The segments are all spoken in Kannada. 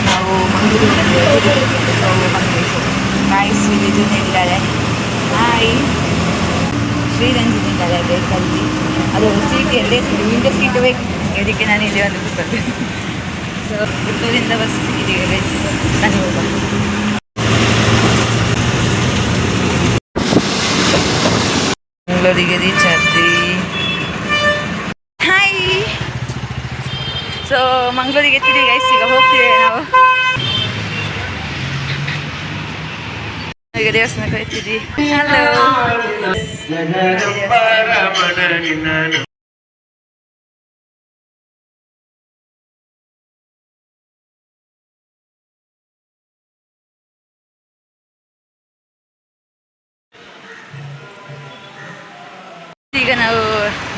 ನಾವು ಮಂಗಳೂರಿನಲ್ಲಿ ಹಾಯ್ ಶ್ರೀರಂಜನಿ ಇದ್ದಾರೆ. ಹಾಯ್ ಶ್ರೀರಂಜನಿ ಇದ್ದಾರೆ ಬೇಕಲ್ಲಿ. ಅದು ಸೀಟಲ್ಲಿ ವಿಂಡೋ ಸೀಟ್ ಬೇಕು, ಅದಕ್ಕೆ ನಾನು ಇಲ್ಲಿ ಒಂದು ಕೂತದ್ದು. ಸೊ ಪುತ್ತೂರಿಂದ ಬಸ್ ಸಿಕ್ಕಿದ್ದೀವಿ ಗೈಸ್, ನಾನು ಹೋಗ. ಮಂಗಳೂರಿಗೆ ರೀಚ್ ಆದ್ವಿ. ಹಾಯ್. ಸೊ ಮಂಗಳೂರಿಗೆ ಎತ್ತಿದ್ದೀವಿ ಗೈಸ್, ಈಗ ಹೋಗ್ತಿದ್ದೇವೆ ನಾವು. ಈಗ ದೇವಸ್ಥಾನಕ್ಕೆ ಹೋಗ್ತಿದ್ವಿ. ಹಲೋ. ಈಗ ನಾವು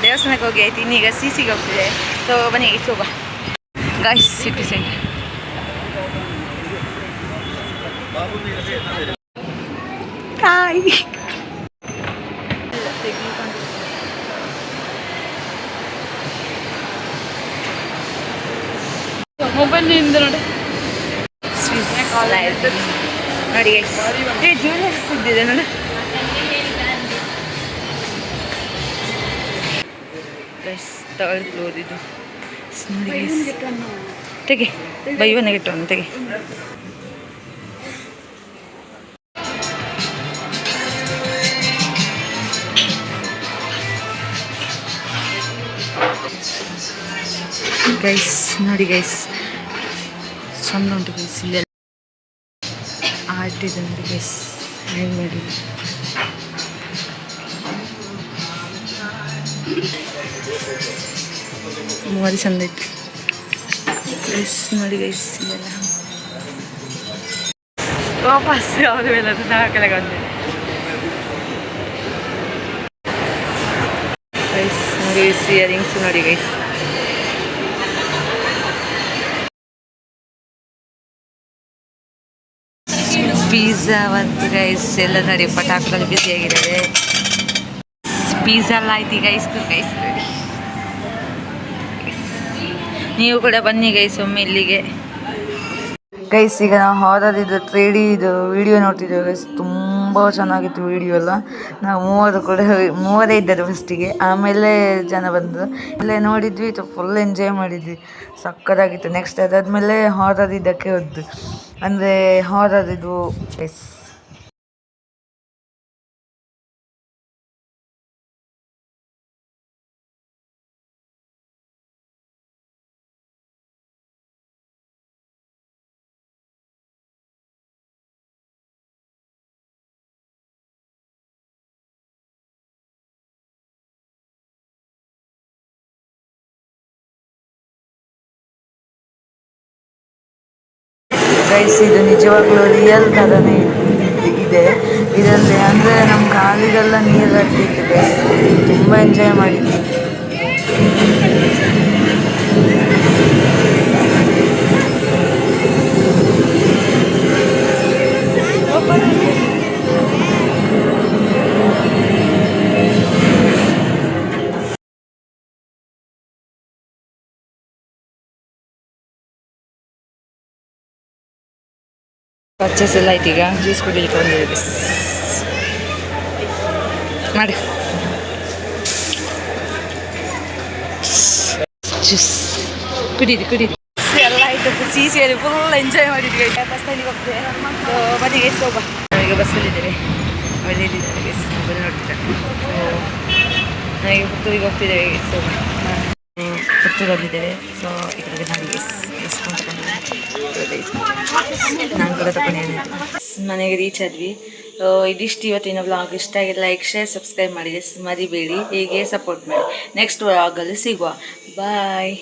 ದೇವಸ್ಥಾನಕ್ಕೆ ಹೋಗಿ ಆಯ್ತು, ಇನ್ನೀಗ ಸಿಗೆ ಹೋಗ್ತಿದೆ. ಸೊ ಬನ್ನಿ Shobha guys, city centre. Hi. ಮೊಬೈಲ್ನಿಂದ ನೋಡಿ ನೋಡಿ ಜ್ಯುವೆಲರ್ಸ್ ಇದ್ದಿದೆ ನೋಡಿ. ತಗೊಳ್ಬೋದು ತೆಗೆ, ಬೈ ಒನ್ ಗೆಟ್ ಒನ್ ತೆಗೆ. ಗೈಸ್ ನೋಡಿ ಗೈಸ್, ಚಂದ ಉಂಟು ಗೈಸ್. ಇಲ್ಲೆಲ್ಲ ಆರ್ಟ್ ಇದೆ ನೋಡಿ ಗೈಸ್, ಹ್ಯಾಂಗ್ ಮಾಡಿ. ಮೂವತ್ತು ಚಂದ ಇತ್ತು ಗೈಸ್ ನೋಡಿ ಗೈಸ್. ಇಲ್ಲೆಲ್ಲ ವಾಪಸ್ ಅವ್ರ ಮೇಲೆ ನಾವು ಕೆಳಗೆ ಬಂದಿದೆ ಗೈಸ್. ನೋಡಿ ಇಯರಿಂಗ್ಸ್ ನೋಡಿ ಗೈಸ್. ಪಿಜ್ಜಾ ಮತ್ತು ಗೈಸ್ ಎಲ್ಲ ನೋಡಿ, ಪಟಾಕಲ್ಲಿ ಬಿಸಿಯಾಗಿದ್ದಾವೆ. ಪಿಜ್ಜಾ ಎಲ್ಲ ಆಯ್ತು ಗೈಸ್. ಗೈಸ್ ನೋಡಿ, ನೀವು ಕೂಡ ಬನ್ನಿ ಗೈಸ್ ಒಮ್ಮೆ ಇಲ್ಲಿಗೆ. ಗೈಸ್ ಈಗ ನಾವು ಹಾರದಿದ್ದು 3D ಇದು ವಿಡಿಯೋ ನೋಡ್ತಿದ್ದೇವೆ ಗೈಸ್. ತುಂಬ ಚೆನ್ನಾಗಿತ್ತು ವಿಡಿಯೋ ಎಲ್ಲ. ನಾವು ಮೂವರೇ ಇದ್ದರು ಫಸ್ಟಿಗೆ, ಆಮೇಲೆ ಜನ ಬಂದರು. ಇಲ್ಲೇ ನೋಡಿದ್ವಿ, ಫುಲ್ ಎಂಜಾಯ್ ಮಾಡಿದ್ವಿ, ಸಕ್ಕತ್ತಾಗಿತ್ತು. ನೆಕ್ಸ್ಟ್ ಅದಾದಮೇಲೆ ಹಾರದಿದ್ದಕ್ಕೆ ಹೋದ್ದು, ಅಂದರೆ ಹಾರದಿದ್ದು ಗೈಸ್. ಗೈಸ್ ಇದು ನಿಜವಾಗ್ಲೂ ರಿಯಲ್ ಥರನೇ ಇದೆ ಇದರಲ್ಲಿ. ಅಂದರೆ ನಮ್ಮ ಕಾಲಿಗೆಲ್ಲ ನೀರು ಹತ್ತಿತ್ತು ಗೈಸ್, ತುಂಬ ಎಂಜಾಯ್ ಮಾಡಿದ್ವಿ. ಪರ್ಚೇಸ್ ಎಲ್ಲ ಆಯ್ತು. ಈಗ ಜ್ಯೂಸ್ ಕುಡಿಲಿಕ್ಕೆ ಬಂದಿದೆ ಮಾಡಿ. ಜ್ಯೂಸ್ ಕುಡೀರಿ ಎಲ್ಲ ಆಯಿತು. ಸಿಯಲ್ಲಿ ಫುಲ್ ಎಂಜಾಯ್ ಮಾಡಿದ್ವಿ. ಬಸ್ ಸ್ಟ್ಯಾಂಡಿಗೆ ಹೋಗ್ತೇವೆ. ಸೊ ಮನೆಗೆ ಶೋಭಾ ಈಗ ಬಸ್ಸಲ್ಲಿದ್ದೇವೆ, ಮನೆಯಲ್ಲಿದ್ದಾರೆ ಗೈಸ್, ಮೊಬೈಲ್ ನೋಡ್ತಿದ್ದಾರೆ. ಸೊ ನಾವೀಗ ಪುತ್ತೂರಿಗೆ ಹೋಗ್ತಿದ್ದೇವೆ ಗೈಸ್. ಶೋಭಾ ಪುತ್ತೂರಲ್ಲಿದ್ದೇವೆ. ಸೊ ಈ ಕಡೆಗೆ ನಾನು ಎಷ್ಟು ನಾನು ಕೂಡ ತಗೊಂಡಿದ್ದೇನೆ. ಮನೆಗೆ ರೀಚ್ ಆದ್ವಿ. ಇದಿಷ್ಟು ಇವತ್ತಿನ ವ್ಲಾಗ್. ಇಷ್ಟ ಆಗಿಲ್ಲ ಲೈಕ್ ಶೇರ್ ಸಬ್ಸ್ಕ್ರೈಬ್ ಮಾಡಿ ಮರಿಬೇಡಿ. ಹೀಗೆ ಸಪೋರ್ಟ್ ಮಾಡಿ. ನೆಕ್ಸ್ಟ್ ವ್ಲಾಗಲ್ಲಿ ಸಿಗುವ. ಬಾಯ್.